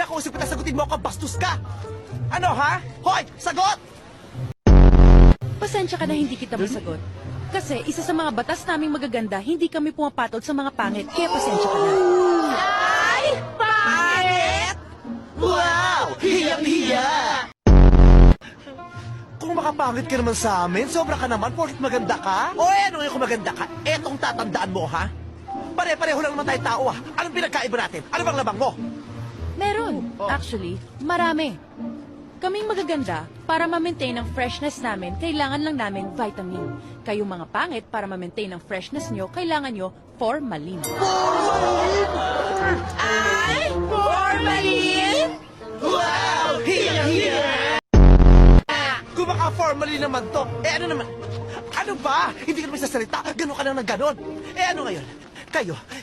kinakausap kita, sagutin mo ako, bastos ka! Ano ha? Hoy, sagot! Pasensya ka na hindi kita masagot. Kasi isa sa mga batas naming magaganda, hindi kami pumapatol sa mga pangit, kaya pasensya ka na. Ay! Pangit! Wow! Hiyang-hiya! Kung makapangit ka naman sa amin, sobra ka naman, porket maganda ka? O ano yung kung maganda ka? Etong tatandaan mo, ha? Pare-pareho lang naman tayong tao, ha? Anong pinagkaiba natin? Ano bang labang mo? Meron. Actually, marami. Kaming magaganda, para ma-maintain ang freshness namin, kailangan lang namin vitamin. Kayong mga pangit, para ma-maintain ang freshness nyo, kailangan nyo formalin. Ay! Formalin! Wow! Hiyang-hiya! Kung baka formalin naman to, ano naman? Ano ba? Hindi ka naman sasalita, gano'n ka lang ng gano'n. Ano ngayon?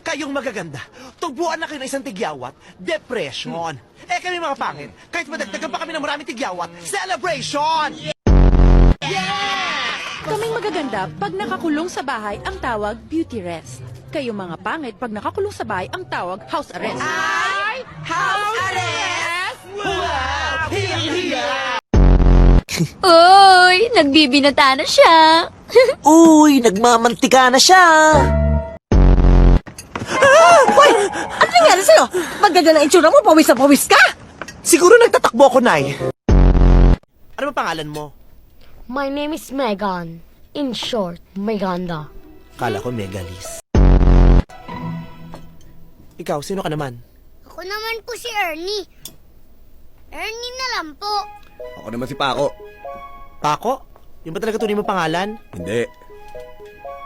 Kayong magaganda. Tubuan na kayo ng isang tigyawat, depression. Kami mga pangit, kahit madagdagan pa kami ng maraming tigyawat, celebration! Kaming magaganda, pag nakakulong sa bahay, ang tawag beauty rest. Kayong mga pangit, pag nakakulong sa bahay, ang tawag house arrest. Ay! House arrest! Wow! Hiyang-hiya! Uy, nagbibinata na siya. Uy, nagmamantika na siya! Ano nangyari sa'yo? Maganda na itsura mo, pawis na pawis ka! Siguro nagtatakbo ako, Nay. Ano ba pangalan mo? My name is Megan. In short, Meganda. Kala ko Megalis. Ikaw, sino ka naman? Ako naman po si Ernie. Ernie na lang po. Ako naman si Paco. Paco? Yung ba talaga tunay mo pangalan? Hindi.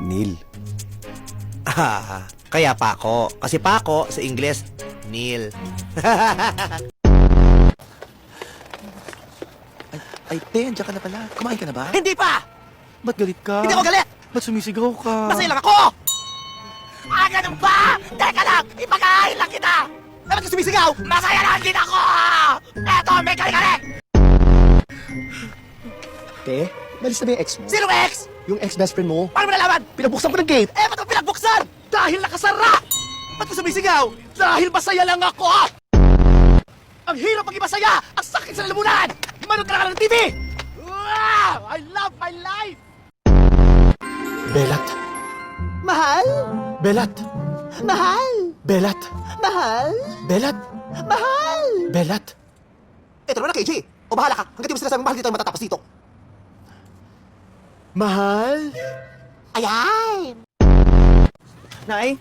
Neil. Kaya Paco. Kasi Paco, sa Ingles, Neil. Ay, te, andiyan ka na pala. Kumain ka na ba? Hindi pa! Ba't galit ka? Hindi ako galit! Ba't sumisigaw ka? Masaya lang ako! Ganun ba? Teka lang! Ipag-aahil lang kita! Bakit ka sumisigaw? Masaya lang din ako! Eto, may kare-kare! Te, malis na ba yung ex mo? Sinong ex? Yung ex-best friend mo? Paano mo nalaman? Pinabuksan ko ng gate. Ba't mo pinagbuksan? Dahil nakasara! Ba't mo sumisigaw? Dahil masaya lang ako! Ang hirap maging masaya! Ang sakit sa lalamunan! Manood ka na lang ng TV! Wow! I love my life! Belat. Mahal? Belat. Mahal? Belat. Mahal? Belat. Mahal? Belat. Eto naman na, KJ! O bahala ka! Hanggang di mo sinasabing mahal dito ay matatapos dito! Mahal. Ayan! Nay?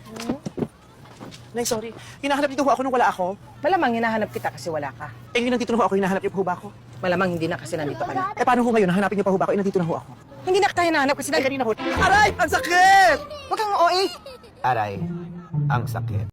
Nay, sorry. Hinahanap niyo ho ako nung wala ako. Malamang hinahanap kita kasi wala ka. Yung nandito na ho ako, hinahanap niyo po ba ako? Malamang hindi na kasi nandito ka na. Paano ho ngayon? Hanapin niyo pa ho ba ako? Nandito na ho ako. Hindi na kita hinahanap kasi Kanina ho. Aray! Ang sakit! Huwag kang OA. Aray, ang sakit.